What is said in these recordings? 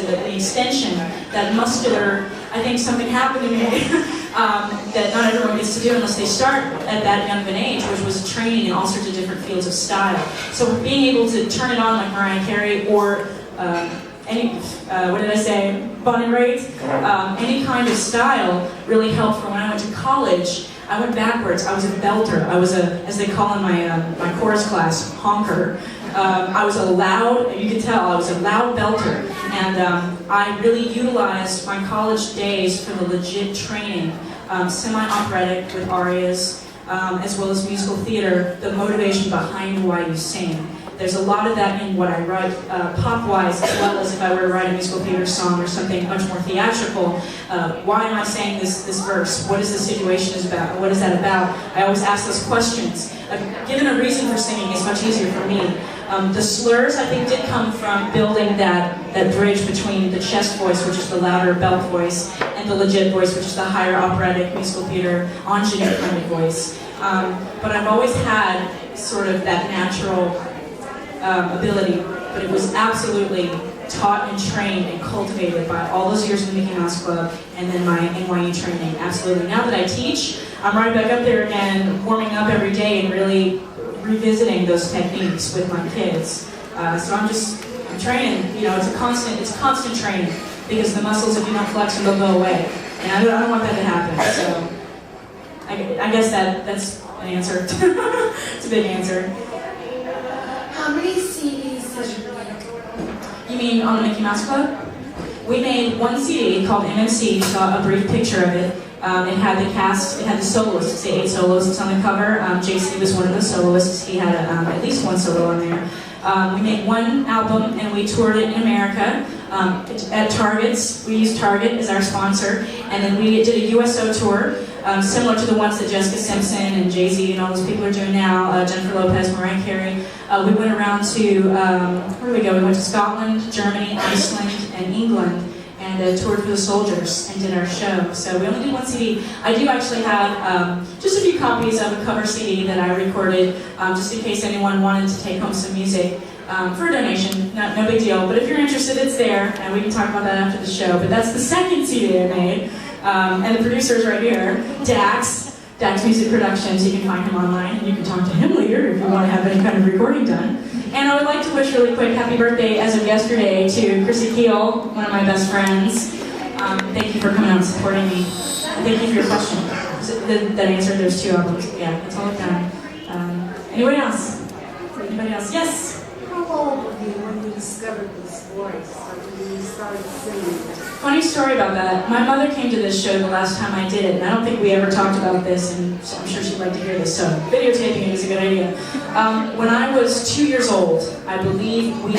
the extension, that muscular, I think something happened to me that not everyone gets to do unless they start at that young of an age, which was training in all sorts of different fields of style. So being able to turn it on like Mariah Carey or what did I say? Bonnie Raitt? Any kind of style really helped for when I went to college. I went backwards. I was a belter. I was a, as they call in my chorus class, honker. I was a loud, you can tell, I was a loud belter. And I really utilized my college days for the legit training, semi-operatic with arias, as well as musical theater, the motivation behind why you sing. There's a lot of that in what I write, pop-wise, as well as if I were to write a musical theater song or something much more theatrical. Why am I saying this verse? What is the situation is about? What is that about? I always ask those questions. Given a reason for singing is much easier for me. The slurs, I think, did come from building that bridge between the chest voice, which is the louder belt voice, and the legit voice, which is the higher operatic, musical theater, ingenue kind of voice. But I've always had sort of that natural ability, but it was absolutely taught and trained and cultivated by all those years in the Mickey Mouse Club and then my NYU training, absolutely. Now that I teach, I'm right back up there again, warming up every day and really revisiting those techniques with my kids. So I'm training, you know, it's constant training, because the muscles, if you don't flex them, they'll go away. And I don't want that to happen, so I guess that's an answer. It's a big answer. How many CDs did you make? You mean on the Mickey Mouse Club? We made one CD called MMC. You saw a brief picture of it. It had the cast, it had the soloists. It's the 8 soloists on the cover. JC was one of the soloists. He had at least one solo on there. We made one album and we toured it in America at Target's. We used Target as our sponsor. And then we did a USO tour, similar to the ones that Jessica Simpson and Jay-Z and all those people are doing now, Jennifer Lopez, Mariah Carey. We went around to, where did we go? We went to Scotland, Germany, Iceland, and England, and toured for the soldiers and did our show. So we only did one CD. I do actually have just a few copies of a cover CD that I recorded, just in case anyone wanted to take home some music for a donation. No big deal, but if you're interested, it's there, and we can talk about that after the show. But that's the second CD I made, and the producer's right here, Dax Music Productions. You can find him online, and you can talk to him later if you want to have any kind of recording done. And I would like to wish really quick happy birthday as of yesterday to Chrissy Keel, one of my best friends. Thank you for coming out and supporting me. And thank you for your question. That answered those 2 albums. Yeah, that's all I've done. Anybody else? Anybody else? Yes? How old were you when you discovered this voice? Like when you started singing? Funny story about that. My mother came to this show the last time I did it, and I don't think we ever talked about this, and I'm sure she'd like to hear this, so videotaping it is a good idea. When I was 2 years old, I believe we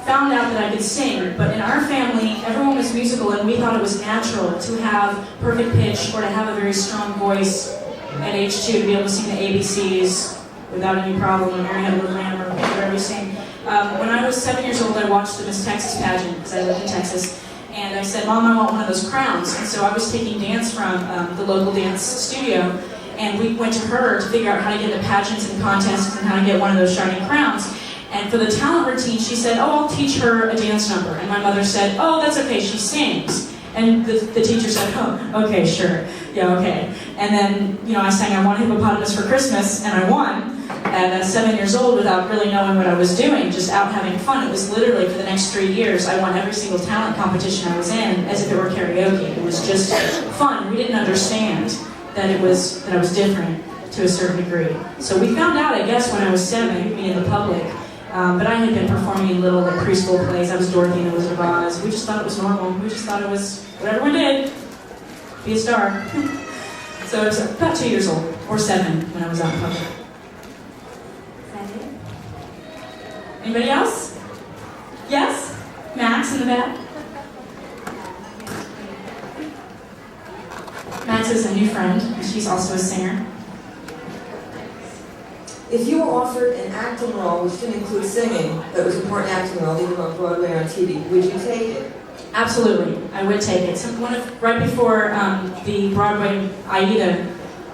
found out that I could sing, but in our family, everyone was musical, and we thought it was natural to have perfect pitch or to have a very strong voice at age 2 to be able to sing the ABCs without any problem, or Mary Had a Little Lamb, or whatever you sing. When I was 7 years old, I watched the Miss Texas pageant, because I lived in Texas. And I said, Mom, I want one of those crowns. And so I was taking dance from the local dance studio, and we went to her to figure out how to get into pageants and contests and how to get one of those shiny crowns. And for the talent routine, she said, oh, I'll teach her a dance number. And my mother said, oh, that's okay, she sings. And the teacher said, oh, okay, sure, yeah, okay. And then, you know, I sang I Want a Hippopotamus for Christmas, and I won at 7 years old without really knowing what I was doing, just out having fun. It was literally for the next 3 years, I won every single talent competition I was in as if it were karaoke. It was just fun. We didn't understand that I was different to a certain degree. So we found out, I guess, when I was 7, me and the public. But I had been performing in little preschool plays. I was Dorothy and the Wizard of Oz. We just thought it was normal. We just thought it was what everyone did. Be a star. So I was about 2 years old, or 7, when I was out in public. Anybody else? Yes? Max in the back? Max is a new friend, and she's also a singer. If you were offered an acting role which didn't include singing, but was an important acting role, either on Broadway or on TV, would you take it? Absolutely, I would take it. So right before the Broadway Aida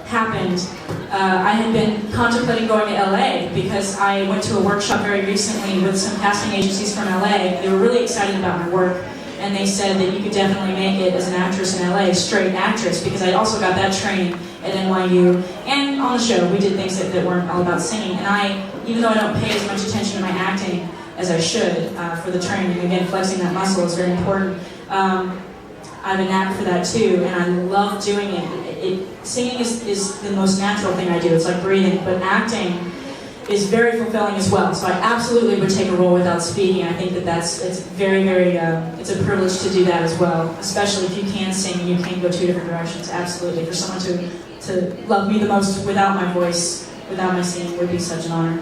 happened, I had been contemplating going to LA because I went to a workshop very recently with some casting agencies from LA. They were really excited about my work, and they said that you could definitely make it as an actress in LA, straight actress, because I also got that training at NYU. And on the show, we did things that weren't all about singing. And even though I don't pay as much attention to my acting as I should for the training, again, flexing that muscle is very important. I have a knack for that too, and I love doing it. Singing is the most natural thing I do. It's like breathing, but acting is very fulfilling as well. So I absolutely would take a role without speaking. I think it's very, very, it's a privilege to do that as well. Especially if you can sing, you can go two different directions. Absolutely, for someone to love me the most without my voice, without my singing, would be such an honor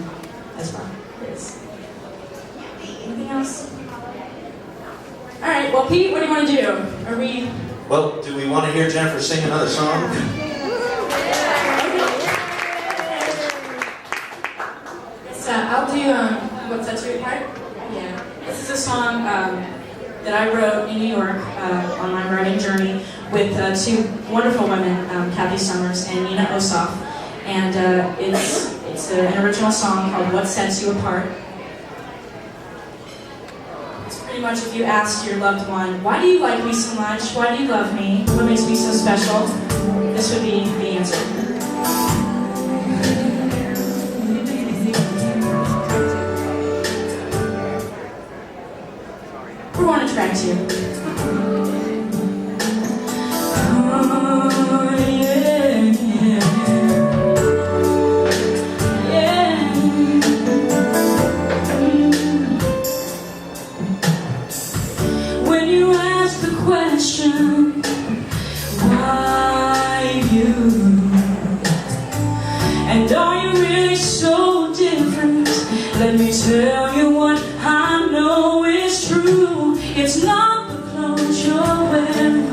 as well. It is. Anything else? All right. Well, Pete, what do you want to do? Are we? Well, do we want to hear Jennifer sing another song? I'll do, what's that, Sweetheart? Yeah. This is a song that I wrote in New York on my writing journey with two wonderful women, Kathy Summers and Nina Ossoff. And it's an original song called What Sets You Apart. It's pretty much if you asked your loved one, why do you like me so much? Why do you love me? What makes me so special? This would be the answer. We're on a track two. Oh, yeah, yeah. Yeah. When you ask the question, why you? And are you really so different? Let me tell you what I know is true. It's not the clothes you're wearing,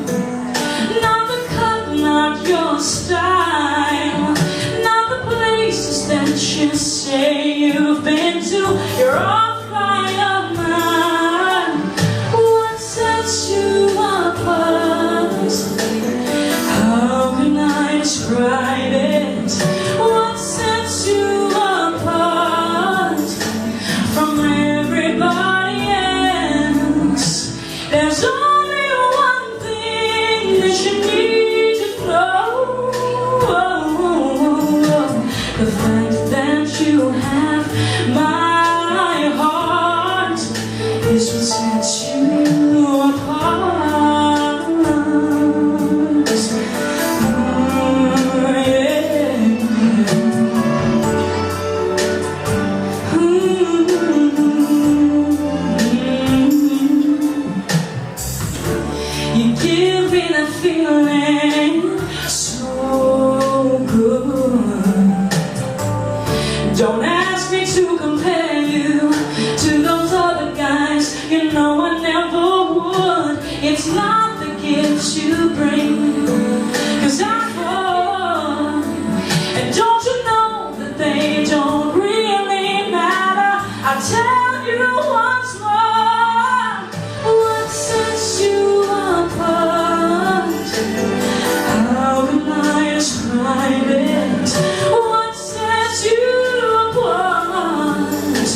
not the cut, not your style, not the places that you say you've been to. You're all fire mine. What sets you apart? How can I describe it? What sets you apart from everybody else? There's only one thing that you need to know. The fact that you have my heart is what sets you apart. You give me that feeling so good. Don't ask me to compare you to those other guys. You know I never would. It's not the gifts you bring, 'cause I'm full. And don't you know that they don't really matter? I tell you once more, what sets you apart? How can I describe it? What sets you apart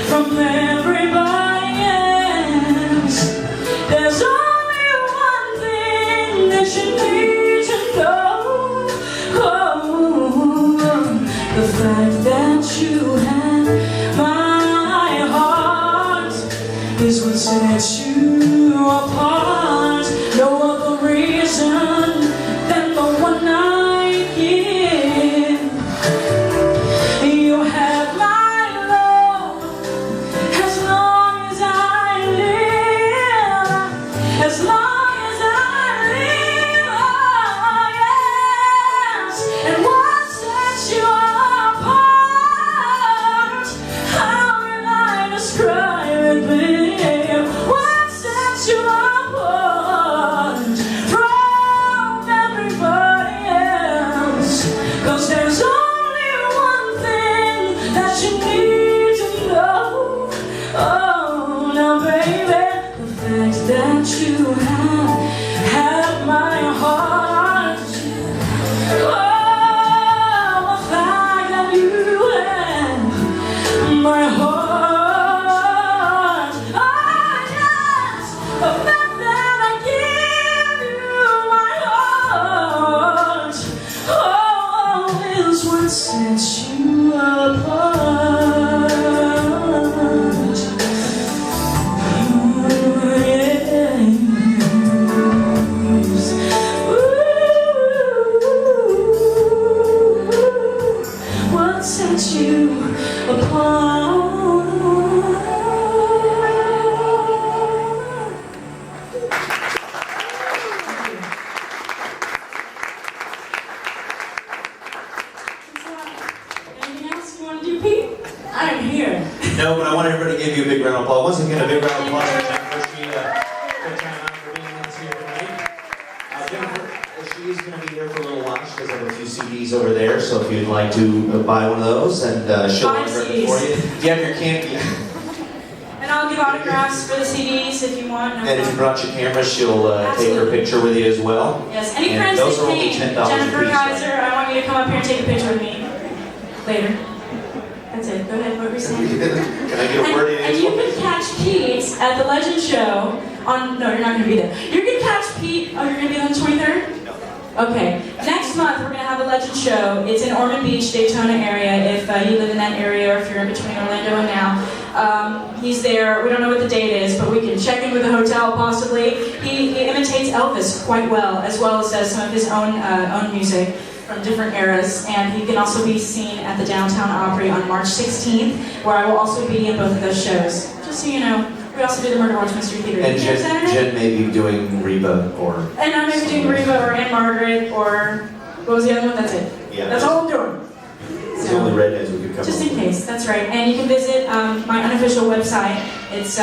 from everybody else? There's only one thing that you need to know. The fact that you have my heart is what sets you apart. No other reason than the one I give. You have my love as long as I live. As long as I live, oh yes. And what sets you apart? How can I describe it, babe? What sets you apart from everybody else? 'Cause there's only one thing that you need to know. Oh, now baby, the fact that you have my heart. Oh, the fact that you have my heart. Oh yes, the fact CDs over there, so if you'd like to buy one of those, and she'll 5 order it for you. Do you have your candy? And I'll give autographs for the CDs if you want. And if you brought your camera, she'll take her picture with you as well. Yes, any And friends those that are only came, $10 Jennifer apiece, Kaiser, I want you to come up here and take a picture with me later. That's it. Go ahead. What were you saying? Can I get a word in? And you can catch Pete at the Legend Show on. No, you're not going to be there. You're going to catch Pete. Oh, you're going to be on the 23rd. Okay. Next month we're going to have a Legend Show. It's in Ormond Beach, Daytona area. If you live in that area, or if you're in between Orlando and now, he's there. We don't know what the date is, but we can check in with the hotel possibly. He imitates Elvis quite well as does some of his own music from different eras, and he can also be seen at the Downtown Opry on March 16th, where I will also be in both of those shows. Just so you know, we also do the Murder Watch Mystery Theater. And Jen may be doing Reba or... And I may be doing Reba or Anne Margaret or... What was the other one? That's it. Yeah, that's all I'm doing. It's the only redheads we could cover. Just in case, that's right. And you can visit my unofficial website. It's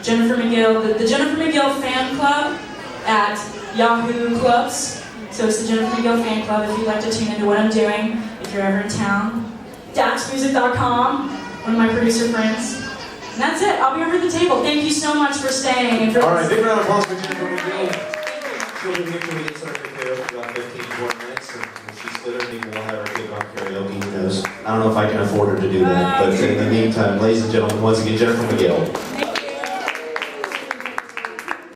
Jennifer McGill, the Jennifer McGill Fan Club at Yahoo Clubs. So it's the Jennifer McGill Fan Club if you'd like to tune into what I'm doing, if you're ever in town. DaxMusic.com, one of my producer friends. And that's it. I'll be over at the table. Thank you so much for staying. And for All right, big round of applause for Jennifer McGill. She'll be here till we get started with karaoke about 15, 20 minutes. And if she's good, maybe we'll have her kick off karaoke. Who knows? I don't know if I can afford her to do that. But in the meantime, ladies and gentlemen, once again, Jennifer McGill.